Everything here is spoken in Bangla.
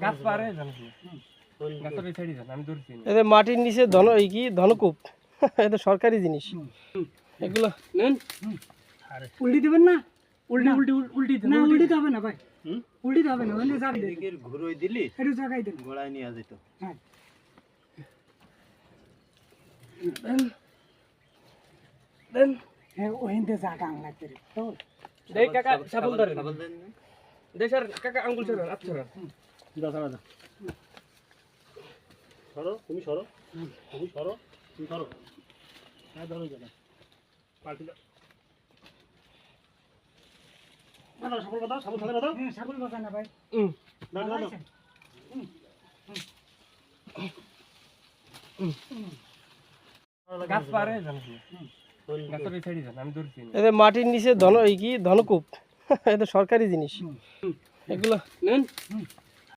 গাছ পারে জানিস গাছের এই সাইডে যান আমি ধরছি এতে মাটির নিচে এই কি ধনকূপ এটা সরকারি জিনিস এগুলো নেন উল্টি দিবেন না উল্টি উল্টি উল্টি না উল্টি হবে না ভাই উল্টি হবে না মানে জাগ দে এদিকের ঘুরোই দিলি একটু জাগাই দেন গোড়ায় নিয়ে যেত। হ্যাঁ দেন হ্যাঁ ওইতে জাগা লাগতে রে তো দেখ কাকা সাবল ধরে সাবল দেন না? দেখ স্যার কাকা আঙ্গুল ছাড়েন আচ্ছা দাও সারা দাও। সরো তুমি সরো তুমি সরো তুমি সরো। হ্যাঁ ধরো দাদা পাল্টি দাও। না না সাবল বাঁধাও সাবল সাথে বাঁধাও। হ্যাঁ ছাগল বাজা না ভাই দাও দাও দাও। গাছ পারে জানিস গাছের এই সাইডে যান আমি ধরছি এতে মাটির নিচে এই কি ধনকূপ এটা সরকারি জিনিস এগুলো নেন